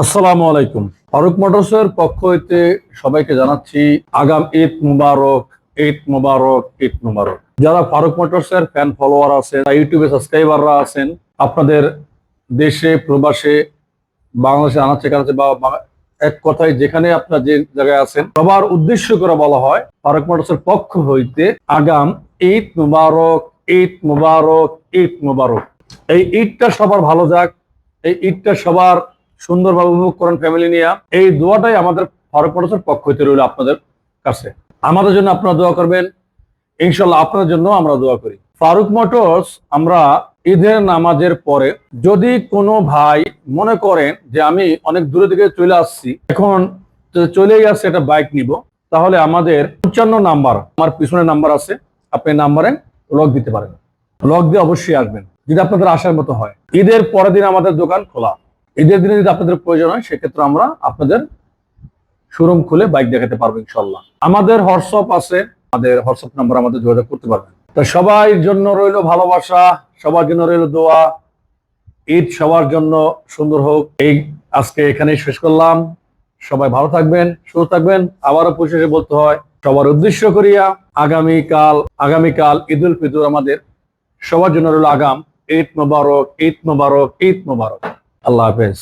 আসসালামু আলাইকুম। ফারুক মোটরসের পক্ষ হইতে সবাইকে জানাচ্ছি আগাম ঈদ মুবারক, ঈদ মুবারক, ঈদ মুবারক। যারা ফারুক মোটরসের ফ্যান ফলোয়ার আছেন, ইউটিউবে সাবস্ক্রাইবাররা আছেন, আপনাদের দেশে প্রবাসে বাংলাদেশে আনাচে কানাচে এক কথায় যেখানে আপনার যে জায়গায় আছেন সবার উদ্দেশ্য করে বলা হয় ফারুক মোটরসের পক্ষ হইতে আগাম ঈদ মুবারক, ঈদ মুবারক, ঈদ মুবারক। এই ঈদটা সবার ভালো যাক, এই ঈদটা সবার সুন্দরভাবে উপভোগ করেন ফ্যামিলি নিয়ে। এই দোয়াটাই আমাদের ফারুক মোটরসের পক্ষ হইতে রইল আপনাদের কাছে। আমাদের জন্য আপনারা দোয়া করবেন, ইনশাল্লাহ আপনাদের জন্য আমরা দোয়া করি। ফারুক মোটরস আমরা ঈদের নামাজের পরে যদি কোনো ভাই মনে করেন যে আমি অনেক দূরে থেকে চলে আসছি, এখন চলেই আসছে একটা বাইক নিব, তাহলে আমাদের 55 নাম্বার আমার পিছনে নাম্বার আছে, আপনি নাম্বারে লক দিতে পারেন। লক দিয়ে অবশ্যই আসবেন যদি আপনাদের আসার মতো হয়। ঈদের পরের দিন আমাদের দোকান খোলা। ঈদের দিনে যদি আপনাদের প্রয়োজন হয় সেক্ষেত্রে আমরা আপনাদের শোরুম খুলে বাইক দেখাতে পারবো ইনশাল্লাহ। আমাদের হোয়াটসঅ্যাপ আছে, আমাদের হোয়াটসঅ্যাপ নাম্বার আমাদের যোগাযোগ করতে পারবেন। তো সবার জন্য রইল ভালোবাসা, সবার জন্য রইল দোয়া। ঈদ সবার জন্য সুন্দর হোক। এই আজকে এখানেই শেষ করলাম। সবাই ভালো থাকবেন, সুস্থ থাকবেন। আবারও পরিশেষে বলতে হয় সবার উদ্দেশ্য করিয়া আগামীকাল ঈদ উল ফিতর আমাদের সবার জন্য রইল আগাম ঈদ মোবারক, ঈদ মোবারক, ঈদ মোবারক। আল্লাহ হাফেজ।